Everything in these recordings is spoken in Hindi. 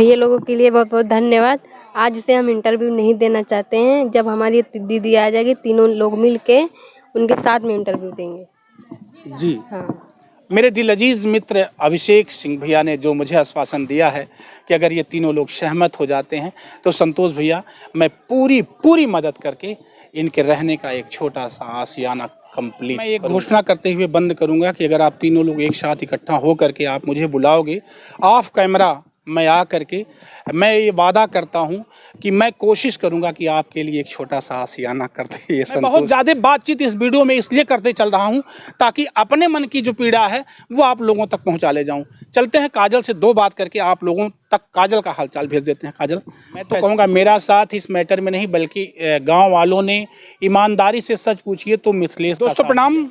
भैया लोगों के लिए बहुत बहुत धन्यवाद। आज से हम इंटरव्यू नहीं देना चाहते हैं। जब हमारी दीदी आ जाएगी, तीनों लोग मिल के उनके साथ में इंटरव्यू देंगे। जी हाँ, मेरे दिल अजीज मित्र अभिषेक सिंह भैया ने जो मुझे आश्वासन दिया है कि अगर ये तीनों लोग सहमत हो जाते हैं तो संतोष भैया मैं पूरी मदद करके इनके रहने का एक छोटा सा आशियाना कंप्लीट मैं एक घोषणा करते हुए बंद करूंगा कि अगर आप तीनों लोग एक साथ इकट्ठा हो करके आप मुझे बुलाओगे ऑफ कैमरा, मैं आ करके मैं ये वादा करता हूँ कि मैं कोशिश करूंगा कि आपके लिए एक छोटा सा आशियाना करते ये बहुत ज़्यादा बातचीत इस वीडियो में इसलिए करते चल रहा हूँ ताकि अपने मन की जो पीड़ा है वो आप लोगों तक पहुँचा ले जाऊँ। चलते हैं काजल से दो बात करके आप लोगों तक काजल का हालचाल भेज देते हैं। काजल, मैं तो कहूँगा मेरा साथ इस मैटर में नहीं बल्कि गाँव वालों ने ईमानदारी से सच पूछिए तो मिथिलेश। दोस्तों प्रणाम,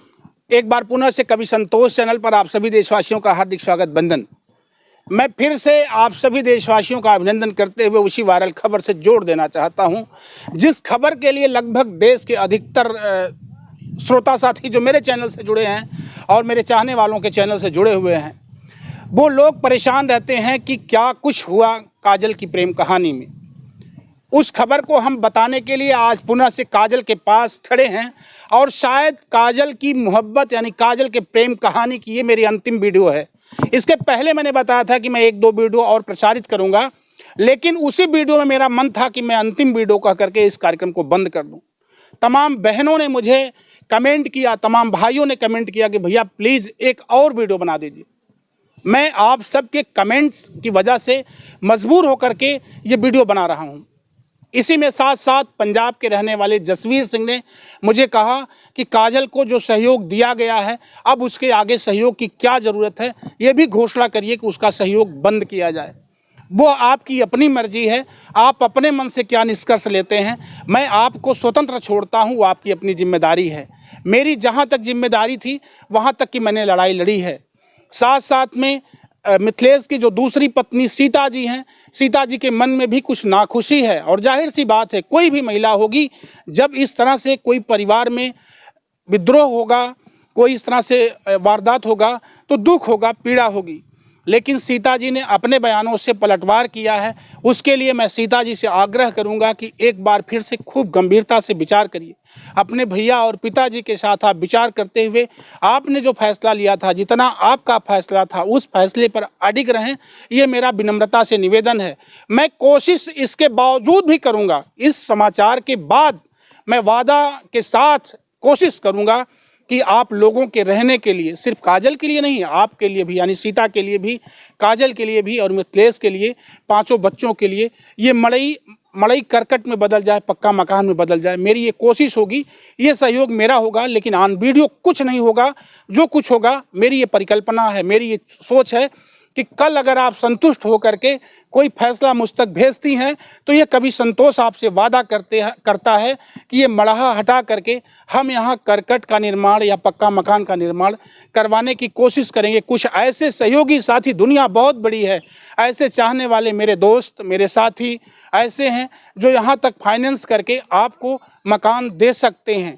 एक बार पुनः से कवि संतोष चैनल पर आप सभी देशवासियों का हार्दिक स्वागत बंदन। मैं फिर से आप सभी देशवासियों का अभिनंदन करते हुए उसी वायरल खबर से जोड़ देना चाहता हूं, जिस खबर के लिए लगभग देश के अधिकतर श्रोता साथी जो मेरे चैनल से जुड़े हैं और मेरे चाहने वालों के चैनल से जुड़े हुए हैं, वो लोग परेशान रहते हैं कि क्या कुछ हुआ काजल की प्रेम कहानी में। उस खबर को हम बताने के लिए आज पुनः से काजल के पास खड़े हैं और शायद काजल की मोहब्बत यानी काजल के प्रेम कहानी की ये मेरी अंतिम वीडियो है। इसके पहले मैंने बताया था कि मैं एक दो वीडियो और प्रचारित करूंगा, लेकिन उसी वीडियो में मेरा मन था कि मैं अंतिम वीडियो कह करके इस कार्यक्रम को बंद कर दूं। तमाम बहनों ने मुझे कमेंट किया, तमाम भाइयों ने कमेंट किया कि भैया प्लीज़ एक और वीडियो बना दीजिए। मैं आप सबके कमेंट्स की वजह से मजबूर होकर के ये वीडियो बना रहा हूँ। इसी में साथ साथ पंजाब के रहने वाले जसवीर सिंह ने मुझे कहा कि काजल को जो सहयोग दिया गया है अब उसके आगे सहयोग की क्या ज़रूरत है, ये भी घोषणा करिए कि उसका सहयोग बंद किया जाए। वो आपकी अपनी मर्जी है, आप अपने मन से क्या निष्कर्ष लेते हैं, मैं आपको स्वतंत्र छोड़ता हूँ, वो आपकी अपनी जिम्मेदारी है। मेरी जहाँ तक जिम्मेदारी थी वहाँ तक की मैंने लड़ाई लड़ी है। साथ साथ में मिथिलेश की जो दूसरी पत्नी सीता जी हैं, सीता जी के मन में भी कुछ नाखुशी है और जाहिर सी बात है कोई भी महिला होगी जब इस तरह से कोई परिवार में विद्रोह होगा, कोई इस तरह से वारदात होगा तो दुख होगा, पीड़ा होगी। लेकिन सीता जी ने अपने बयानों से पलटवार किया है। उसके लिए मैं सीता जी से आग्रह करूंगा कि एक बार फिर से खूब गंभीरता से विचार करिए। अपने भैया और पिताजी के साथ आप विचार करते हुए आपने जो फैसला लिया था, जितना आपका फैसला था, उस फैसले पर अडिग रहें, ये मेरा विनम्रता से निवेदन है। मैं कोशिश इसके बावजूद भी करूँगा, इस समाचार के बाद मैं वादा के साथ कोशिश करूँगा कि आप लोगों के रहने के लिए, सिर्फ काजल के लिए नहीं, आपके लिए भी यानी सीता के लिए भी, काजल के लिए भी और मिथिलेश के लिए, पांचों बच्चों के लिए ये मड़ई करकट में बदल जाए, पक्का मकान में बदल जाए। मेरी ये कोशिश होगी, ये सहयोग मेरा होगा, लेकिन ऑन वीडियो कुछ नहीं होगा। जो कुछ होगा मेरी ये परिकल्पना है, मेरी ये सोच है कि कल अगर आप संतुष्ट हो करके कोई फैसला मुझ तक भेजती हैं तो ये कभी संतोष आपसे वादा करता है कि ये मड़हा हटा करके हम यहाँ करकट का निर्माण या पक्का मकान का निर्माण करवाने की कोशिश करेंगे। कुछ ऐसे सहयोगी साथी, दुनिया बहुत बड़ी है, ऐसे चाहने वाले मेरे दोस्त, मेरे साथी ऐसे हैं जो यहाँ तक फाइनेंस करके आपको मकान दे सकते हैं।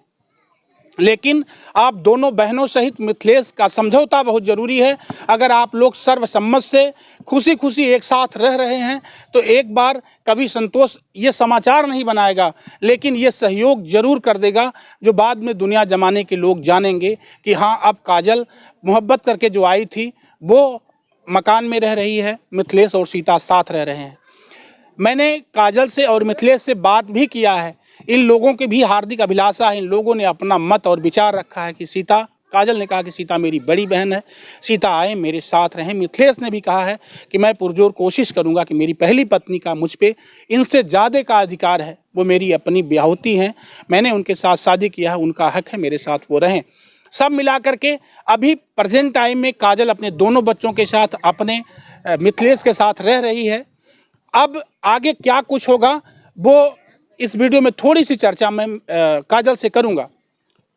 लेकिन आप दोनों बहनों सहित मिथिलेश का समझौता बहुत ज़रूरी है। अगर आप लोग सर्वसम्मत से खुशी खुशी एक साथ रह रहे हैं तो एक बार कभी संतोष ये समाचार नहीं बनाएगा, लेकिन ये सहयोग जरूर कर देगा, जो बाद में दुनिया जमाने के लोग जानेंगे कि हाँ अब काजल मोहब्बत करके जो आई थी वो मकान में रह रही है, मिथिलेश और सीता साथ रह रहे हैं। मैंने काजल से और मिथिलेश से बात भी किया है। इन लोगों की भी हार्दिक अभिलाषा है, इन लोगों ने अपना मत और विचार रखा है कि सीता, काजल ने कहा कि सीता मेरी बड़ी बहन है, सीता आए मेरे साथ रहें। मिथिलेश ने भी कहा है कि मैं पुरजोर कोशिश करूंगा कि मेरी पहली पत्नी का मुझ पे इनसे ज़्यादा का अधिकार है, वो मेरी अपनी ब्याहुती हैं, मैंने उनके साथ शादी किया है, उनका हक है मेरे साथ वो रहें। सब मिला करके अभी प्रेजेंट टाइम में काजल अपने दोनों बच्चों के साथ अपने मिथिलेश के साथ रह रही है। अब आगे क्या कुछ होगा वो इस वीडियो में थोड़ी सी चर्चा मैं काजल से करूंगा।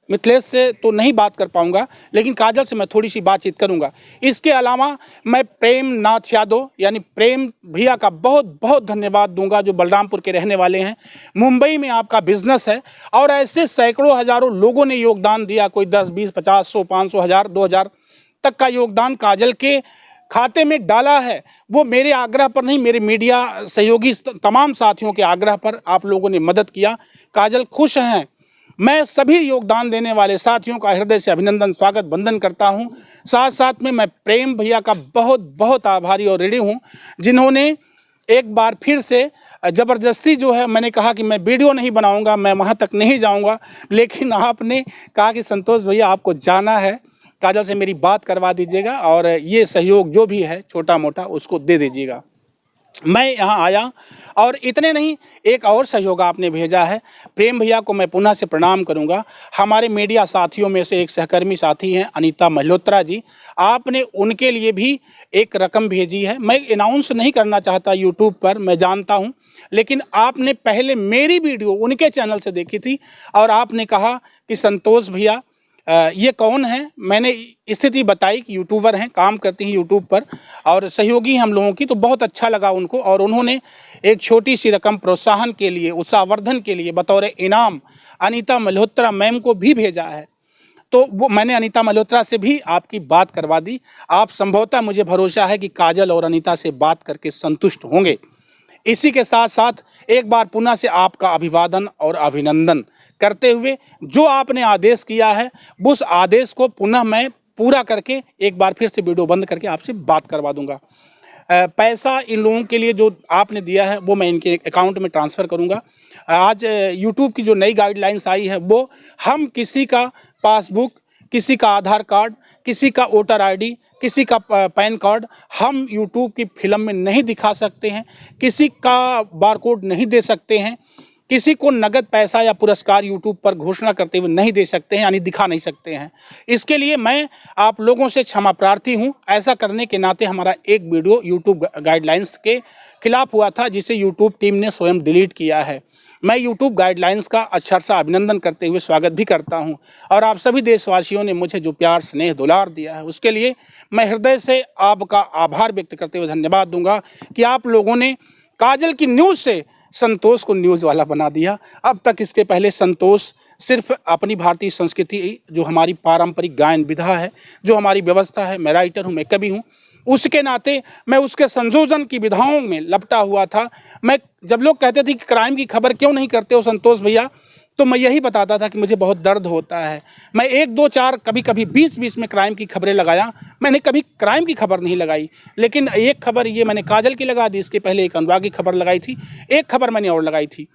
मिथिलेश से तो नहीं बात कर पाऊंगा, लेकिन काजल से मैं थोड़ी सी बातचीत करूंगा। इसके अलावा मैं प्रेम नाथ यादव यानी प्रेम भैया का बहुत बहुत धन्यवाद दूंगा, जो बलरामपुर के रहने वाले हैं। मुंबई में आपका बिजनेस है और ऐसे सैकड़ों हजारों लोगों ने योगदान दिया, कोई 10, 20, 50, 100, 500, 1000, 2000 तक का योगदान काजल के खाते में डाला है वो मेरे आग्रह पर नहीं, मेरे मीडिया सहयोगी तमाम साथियों के आग्रह पर आप लोगों ने मदद किया। काजल खुश हैं। मैं सभी योगदान देने वाले साथियों का हृदय से अभिनंदन, स्वागत, वंदन करता हूं। साथ साथ में मैं प्रेम भैया का बहुत बहुत आभारी और ऋणी हूं, जिन्होंने एक बार फिर से ज़बरदस्ती जो है, मैंने कहा कि मैं वीडियो नहीं बनाऊंगा, मैं वहां तक नहीं जाऊंगा, लेकिन आपने कहा कि संतोष भैया आपको जाना है, काजल से मेरी बात करवा दीजिएगा और ये सहयोग जो भी है छोटा मोटा उसको दे दीजिएगा। मैं यहाँ आया और इतने नहीं, एक और सहयोग आपने भेजा है। प्रेम भैया को मैं पुनः से प्रणाम करूँगा। हमारे मीडिया साथियों में से एक सहकर्मी साथी हैं अनीता मल्होत्रा जी, आपने उनके लिए भी एक रकम भेजी है। मैं अनाउंस नहीं करना चाहता यूट्यूब पर, मैं जानता हूँ, लेकिन आपने पहले मेरी वीडियो उनके चैनल से देखी थी और आपने कहा कि संतोष भैया ये कौन है। मैंने स्थिति बताई कि यूट्यूबर हैं, काम करती हैं यूट्यूब पर और सहयोगी हम लोगों की, तो बहुत अच्छा लगा उनको और उन्होंने एक छोटी सी रकम प्रोत्साहन के लिए, उत्साहवर्धन के लिए बतौर इनाम अनीता मल्होत्रा मैम को भी भेजा है। तो वो मैंने अनीता मल्होत्रा से भी आपकी बात करवा दी। आप संभवतः, मुझे भरोसा है कि काजल और अनीता से बात करके संतुष्ट होंगे। इसी के साथ साथ एक बार पुनः से आपका अभिवादन और अभिनंदन करते हुए जो आपने आदेश किया है उस आदेश को पुनः मैं पूरा करके एक बार फिर से वीडियो बंद करके आपसे बात करवा दूंगा। पैसा इन लोगों के लिए जो आपने दिया है वो मैं इनके अकाउंट में ट्रांसफ़र करूंगा। आज यूट्यूब की जो नई गाइडलाइंस आई है वो हम किसी का पासबुक, किसी का आधार कार्ड, किसी का वोटर आईडी, किसी का पैन कार्ड हम यूट्यूब की फिल्म में नहीं दिखा सकते हैं, किसी का बारकोड नहीं दे सकते हैं, किसी को नगद पैसा या पुरस्कार यूट्यूब पर घोषणा करते हुए नहीं दे सकते हैं, यानी दिखा नहीं सकते हैं। इसके लिए मैं आप लोगों से क्षमा प्रार्थी हूं। ऐसा करने के नाते हमारा एक वीडियो यूट्यूब गाइडलाइंस के खिलाफ हुआ था, जिसे यूट्यूब टीम ने स्वयं डिलीट किया है। मैं यूट्यूब गाइडलाइंस का अक्षरशः अभिनंदन करते हुए स्वागत भी करता हूं और आप सभी देशवासियों ने मुझे जो प्यार, स्नेह, दुलार दिया है उसके लिए मैं हृदय से आपका आभार व्यक्त करते हुए धन्यवाद दूंगा कि आप लोगों ने काजल की न्यूज़ से संतोष को न्यूज़ वाला बना दिया। अब तक इसके पहले संतोष सिर्फ अपनी भारतीय संस्कृति, जो हमारी पारंपरिक गायन विधा है, जो हमारी व्यवस्था है, मैं राइटर हूँ, मैं कवि हूँ, उसके नाते मैं उसके संयोजन की विधाओं में लपटा हुआ था। मैं जब लोग कहते थे कि क्राइम की खबर क्यों नहीं करते हो संतोष भैया, तो मैं यही बताता था कि मुझे बहुत दर्द होता है। मैं 1, 2, 4 कभी कभी 20 में क्राइम की खबरें लगाया, मैंने कभी क्राइम की खबर नहीं लगाई। लेकिन एक खबर ये मैंने काजल की लगा दी, इसके पहले एक अनुराग की खबर लगाई थी, एक खबर मैंने और लगाई थी।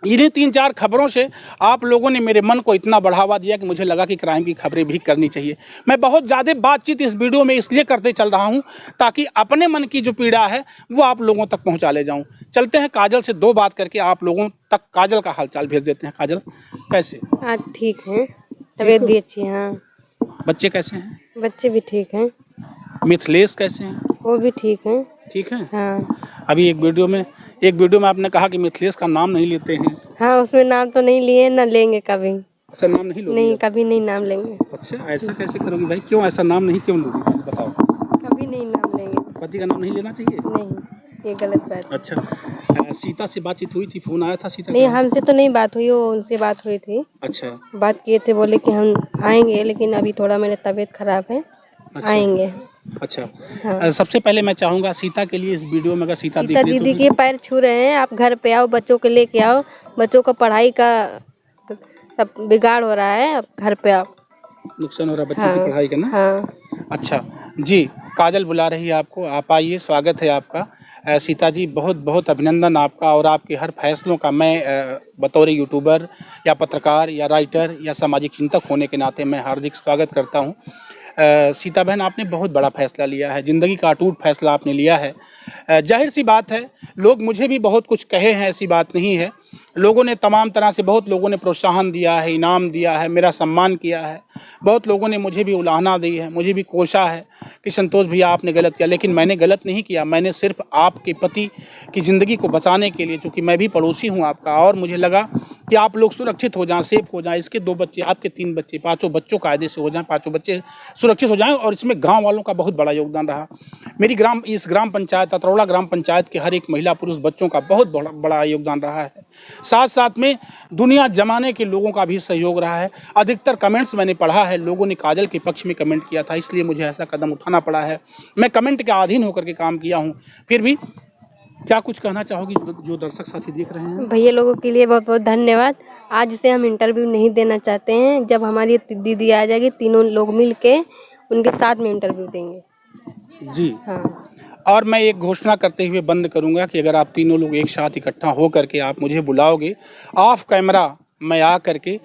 इन्हीं 3-4 खबरों से आप लोगों ने मेरे मन को इतना बढ़ावा दिया कि मुझे लगा कि क्राइम की खबरें भी करनी चाहिए। मैं बहुत ज़्यादा बातचीत इस वीडियो में इसलिए करते चल रहा हूं ताकि अपने मन की जो पीड़ा है वो आप लोगों तक पहुंचा ले जाऊं। चलते हैं काजल से 2 बात करके आप लोगों तक काजल का हालचाल भेज देते हैं। काजल कैसे? हाँ ठीक है, तबीयत भी अच्छी है। हाँ। बच्चे कैसे हैं? बच्चे भी ठीक हैं। मिथिलेश कैसे हैं? वो भी ठीक हैं। ठीक है। हाँ। अभी एक वीडियो में आपने कहा कि मिथिलेश का नाम नहीं लेते हैं। हाँ, उसमें नाम तो नहीं लिए, ना लेंगे कभी। अच्छा, नाम नहीं लोगे? नहीं, कभी नहीं नाम लेंगे। अच्छा, ऐसा कैसे करोगी भाई? क्यों ऐसा नाम नहीं क्यों लोगी, बताओ? कभी नहीं नाम लेंगे। पति का नाम नहीं लेना चाहिए? नहीं, ये गलत बात। अच्छा, सीता से बातचीत हुई थी? फोन आया था सीता? नहीं, हमसे तो नहीं बात हुई, वो उनसे बात हुई थी। अच्छा, बात किए थे, बोले कि हम आएंगे, लेकिन अभी थोड़ा मेरी तबीयत खराब है। अच्छा। आएंगे। अच्छा। हाँ। सबसे पहले मैं चाहूँगा सीता के लिए इस वीडियो में अगर सीता सीता दीदी के पैर छू रहे हैं, आप घर पे आओ, बच्चों को लेके आओ, बच्चों का पढ़ाई का सब बिगाड़ हो रहा है, आप घर पे आओ। नुकसान हो रहा है बच्चों हाँ, की पढ़ाई का ना? हाँ। अच्छा जी, काजल बुला रही है आपको, आप आइए, स्वागत है आपका। सीता जी, बहुत बहुत अभिनंदन आपका और आपके हर फैसलों का मैं बतौर यूट्यूबर या पत्रकार या राइटर या सामाजिक चिंतक होने के नाते मैं हार्दिक स्वागत करता हूँ। सीता बहन, आपने बहुत बड़ा फैसला लिया है, ज़िंदगी का अटूट फैसला आपने लिया है। जाहिर सी बात है, लोग मुझे भी बहुत कुछ कहे हैं, ऐसी बात नहीं है। लोगों ने तमाम तरह से, बहुत लोगों ने प्रोत्साहन दिया है, इनाम दिया है, मेरा सम्मान किया है। बहुत लोगों ने मुझे भी उलाहना दी है, मुझे भी कोशा है कि संतोष भैया आपने गलत किया, लेकिन मैंने गलत नहीं किया। मैंने सिर्फ आपके पति की ज़िंदगी को बचाने के लिए, क्योंकि मैं भी पड़ोसी हूँ आपका, और मुझे लगा कि आप लोग सुरक्षित हो जाएं, सेफ हो जाएं, इसके 2 बच्चे, आपके 3 बच्चे, 5 बच्चों कायदे से हो जाएं, 5 बच्चे सुरक्षित हो जाएं। और इसमें गांव वालों का बहुत बड़ा योगदान रहा। मेरी इस ग्राम पंचायत अतरौड़ा ग्राम पंचायत के हर एक महिला पुरुष बच्चों का बहुत बड़ा योगदान रहा है। साथ साथ में दुनिया जमाने के लोगों का भी सहयोग रहा है। अधिकतर कमेंट्स मैंने पढ़ा है, लोगों ने काजल के पक्ष में कमेंट किया था, इसलिए मुझे ऐसा कदम उठाना पड़ा है। मैं कमेंट के अधीन होकर के काम किया हूँ। फिर भी क्या कुछ कहना चाहोगी जो दर्शक साथी देख रहे हैं? भैया लोगों के लिए बहुत बहुत धन्यवाद। आज से हम इंटरव्यू नहीं देना चाहते हैं। जब हमारी दीदी आ जाएगी, तीनों लोग मिल के उनके साथ में इंटरव्यू देंगे जी हाँ। और मैं एक घोषणा करते हुए बंद करूंगा कि अगर आप तीनों लोग एक साथ इकट्ठा हो करके आप मुझे बुलाओगे ऑफ कैमरा, मैं आ करके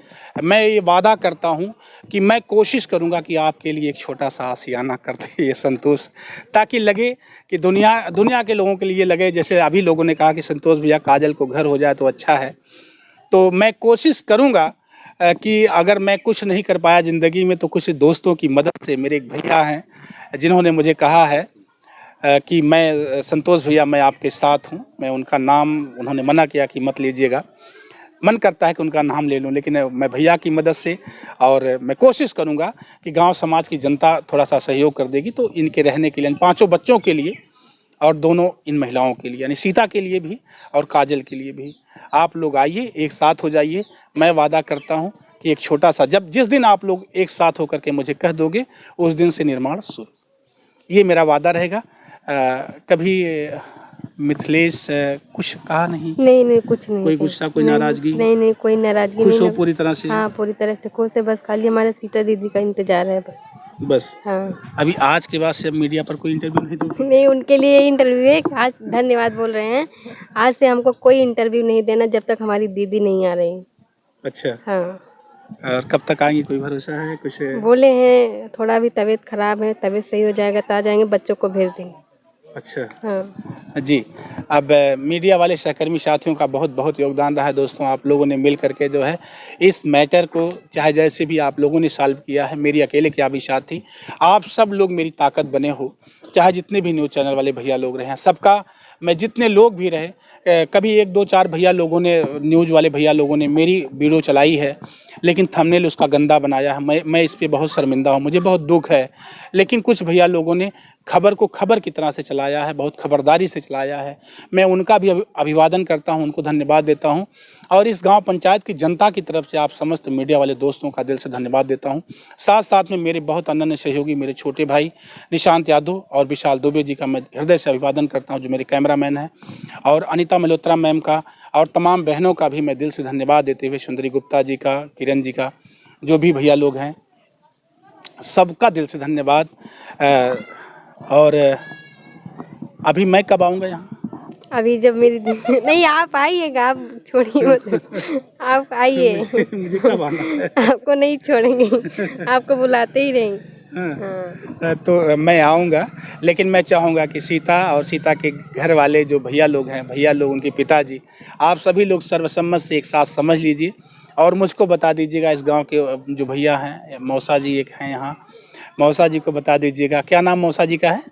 मैं ये वादा करता हूँ कि मैं कोशिश करूँगा कि आपके लिए एक छोटा सा आशियाना कर दे ये संतोष, ताकि लगे कि दुनिया के लोगों के लिए लगे जैसे अभी लोगों ने कहा कि संतोष भैया काजल को घर हो जाए तो अच्छा है। तो मैं कोशिश करूँगा कि अगर मैं कुछ नहीं कर पाया ज़िंदगी में तो कुछ दोस्तों की मदद से, मेरे एक भैया हैं जिन्होंने मुझे कहा है कि मैं संतोष भैया मैं आपके साथ हूँ। मैं उनका नाम, उन्होंने मना किया कि मत लीजिएगा, मन करता है कि उनका नाम ले लूं, लेकिन मैं भैया की मदद से और मैं कोशिश करूंगा कि गांव समाज की जनता थोड़ा सा सहयोग कर देगी तो इनके रहने के लिए, इन 5 बच्चों के लिए और दोनों इन महिलाओं के लिए, यानी सीता के लिए भी और काजल के लिए भी, आप लोग आइए, एक साथ हो जाइए। मैं वादा करता हूँ कि एक छोटा सा, जिस दिन आप लोग एक साथ होकर के मुझे कह दोगे उस दिन से निर्माण शुरू, ये मेरा वादा रहेगा। कभी मिथिलेश कुछ कहा नहीं? नहीं कुछ नहीं। कोई गुस्सा, कोई नाराजगी? नहीं कोई नाराजगी नहीं। खुश हो पूरी तरह से? हाँ पूरी तरह से खुश है, बस खाली हमारे सीता दीदी का इंतजार है बस। हाँ। अभी आज के बाद से मीडिया पर कोई इंटरव्यू नहीं दोगे? नहीं, उनके लिए इंटरव्यू है। आज धन्यवाद बोल रहे हैं, आज से हमको कोई इंटरव्यू नहीं देना जब तक हमारी दीदी नहीं आ रही। अच्छा हाँ। और कब तक आएंगी, कोई भरोसा है कुछ? बोले हैं थोड़ा भी तबीयत खराब है, तबीयत सही हो जाएगा तो आ जाएंगे, बच्चों को भेज देंगे। अच्छा हाँ जी। अब मीडिया वाले सहकर्मी साथियों का बहुत बहुत योगदान रहा है दोस्तों। आप लोगों ने मिल करके जो है इस मैटर को चाहे जैसे भी आप लोगों ने सॉल्व किया है, मेरी अकेले की भी साथ थी, आप सब लोग मेरी ताकत बने हो, चाहे जितने भी न्यूज़ चैनल वाले भैया लोग रहे हैं, सबका मैं जितने लोग भी रहे, कभी 1 2 4 भैया लोगों ने, न्यूज़ वाले भैया लोगों ने मेरी वीडियो चलाई है लेकिन थंबनेल उसका गंदा बनाया है। मैं इस पे बहुत शर्मिंदा हूँ, मुझे बहुत दुख है। लेकिन कुछ भैया लोगों ने खबर को खबर की तरह से चलाया है, बहुत खबरदारी से चलाया है। मैं उनका भी अभिवादन करता हूँ, उनको धन्यवाद देता हूँ और इस गांव पंचायत की जनता की तरफ से आप समस्त मीडिया वाले दोस्तों का दिल से धन्यवाद देता हूँ। साथ साथ में मेरे बहुत अनन्य सहयोगी मेरे छोटे भाई निशांत यादव और विशाल दुबे जी का मैं हृदय से अभिवादन करता हूँ, जो मेरे कैमरामैन हैं, और अनिता मल्होत्रा मैम का और तमाम बहनों का भी मैं दिल से धन्यवाद देते हुए सुंदरी गुप्ता जी का, किरण जी का, जो भी भैया लोग हैं, सबका दिल से धन्यवाद। और अभी मैं कब आऊँगा यहाँ? अभी जब मेरी नहीं, आप आइएगा, आप छोड़िए मत, आप आइए। मुझे कब आना है? आपको नहीं छोड़ेंगे, आपको बुलाते ही रहेंगे। हाँ। तो मैं आऊँगा, लेकिन मैं चाहूँगा कि सीता और सीता के घर वाले जो भैया लोग हैं, भैया लोग, उनके पिताजी, आप सभी लोग सर्वसम्मत से एक साथ समझ लीजिए और मुझको बता दीजिएगा। इस गांव के जो भैया हैं, मौसा जी एक हैं यहाँ, मौसा जी को बता दीजिएगा। क्या नाम मौसा जी का है?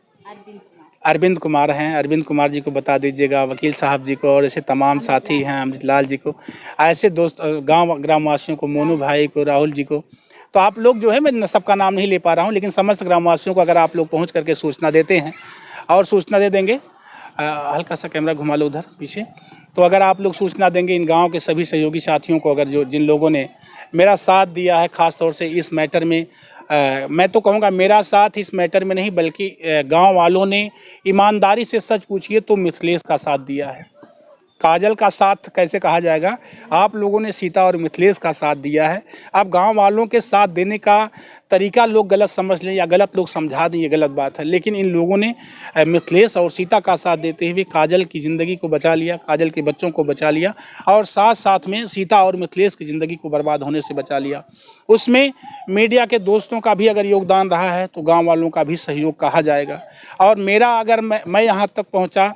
अरविंद कुमार हैं, अरविंद कुमार जी को बता दीजिएगा, वकील साहब जी को, और ऐसे तमाम साथी हैं, अमृत लाल जी को, ऐसे दोस्त गांव ग्रामवासियों को, मोनू भाई को, राहुल जी को। तो आप लोग जो है, मैं सबका नाम नहीं ले पा रहा हूं, लेकिन समस्त ग्रामवासियों को अगर आप लोग पहुंच करके सूचना देते हैं और सूचना दे देंगे, हल्का सा कैमरा घुमा लो उधर पीछे, तो अगर आप लोग सूचना देंगे इन गाँव के सभी सहयोगी साथियों को, अगर जिन लोगों ने मेरा साथ दिया है ख़ास तौर से इस मैटर में, मैं तो कहूँगा मेरा साथ इस मैटर में नहीं बल्कि गांव वालों ने ईमानदारी से सच पूछिए तो मिथिलेश का साथ दिया है। काजल का साथ कैसे कहा जाएगा, आप लोगों ने सीता और मिथिलेश का साथ दिया है। अब गांव वालों के साथ देने का तरीका लोग गलत समझ लें या गलत लोग समझा दें, ये गलत बात है, लेकिन इन लोगों ने मिथिलेश और सीता का साथ देते हुए काजल की ज़िंदगी को बचा लिया, काजल के बच्चों को बचा लिया और साथ साथ में सीता और मिथिलेश की ज़िंदगी को बर्बाद होने से बचा लिया। उसमें मीडिया के दोस्तों का भी अगर योगदान रहा है तो गाँव वालों का भी सहयोग कहा जाएगा। और मेरा अगर मैं यहाँ तक पहुँचा,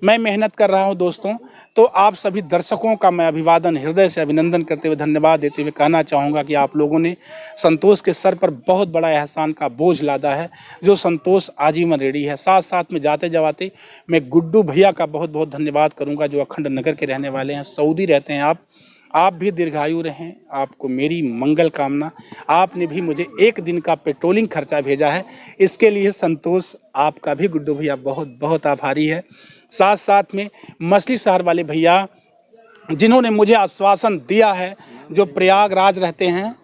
मैं मेहनत कर रहा हूँ दोस्तों, तो आप सभी दर्शकों का मैं अभिवादन, हृदय से अभिनंदन करते हुए, धन्यवाद देते हुए कहना चाहूँगा कि आप लोगों ने संतोष के सर पर बहुत बड़ा एहसान का बोझ लादा है, जो संतोष आजीवन रेडी है। साथ साथ में जाते जाते मैं गुड्डू भैया का बहुत बहुत धन्यवाद करूँगा, जो अखंड नगर के रहने वाले हैं, सऊदी रहते हैं आप, आप भी दीर्घायु रहें, आपको मेरी मंगल कामना। आपने भी मुझे 1 दिन का पेट्रोलिंग खर्चा भेजा है, इसके लिए संतोष आपका भी गुड्डू भैया बहुत बहुत आभारी है। साथ साथ में मछली शहर वाले भैया जिन्होंने मुझे आश्वासन दिया है, जो प्रयागराज रहते हैं,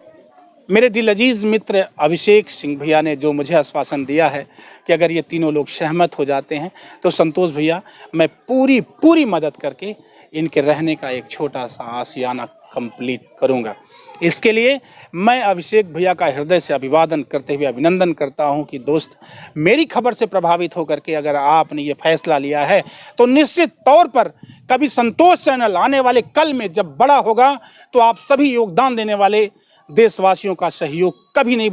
मेरे दिल अजीज मित्र अभिषेक सिंह भैया ने जो मुझे आश्वासन दिया है कि अगर ये तीनों लोग सहमत हो जाते हैं तो संतोष भैया मैं पूरी मदद करके इनके रहने का एक छोटा सा आशियाना कंप्लीट करूंगा। इसके लिए मैं अभिषेक भैया का हृदय से अभिवादन करते हुए अभिनंदन करता हूं कि दोस्त, मेरी खबर से प्रभावित होकर के अगर आपने ये फैसला लिया है तो निश्चित तौर पर कभी संतोष चैनल आने वाले कल में जब बड़ा होगा तो आप सभी योगदान देने वाले देशवासियों का सहयोग कभी नहीं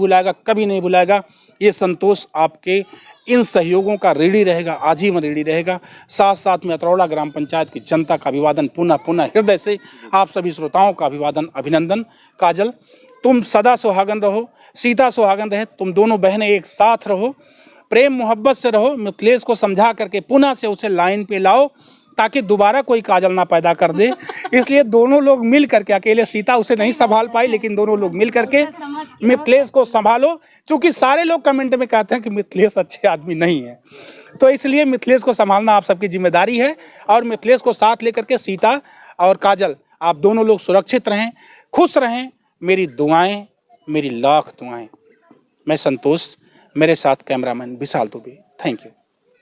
भुलाएगा। ये संतोष आपके इन सहयोगों का ऋणी रहेगा, आजीवन ऋणी रहेगा। साथ साथ में अतरौला ग्राम पंचायत की जनता का अभिवादन पुनः हृदय से, आप सभी श्रोताओं का अभिवादन अभिनंदन। काजल, तुम सदा सुहागन रहो, सीता सुहागन रहे, तुम दोनों बहनें एक साथ रहो, प्रेम मोहब्बत से रहो। मिथिलेश को समझा करके पुनः से उसे लाइन पे लाओ ताकि दोबारा कोई काजल ना पैदा कर दे। इसलिए दोनों लोग मिल करके, अकेले सीता उसे नहीं संभाल पाई, लेकिन दोनों लोग मिल करके मिथिलेश को संभालो। क्योंकि सारे लोग कमेंट में कहते हैं कि मिथिलेश अच्छे आदमी नहीं है, तो इसलिए मिथिलेश को संभालना आप सबकी जिम्मेदारी है। और मिथिलेश को साथ लेकर के सीता और काजल, आप दोनों लोग सुरक्षित रहें, खुश रहें। मेरी दुआएं, मेरी लाख दुआएं। मैं संतोष, मेरे साथ cameraman Vishal Dubey. Thank you.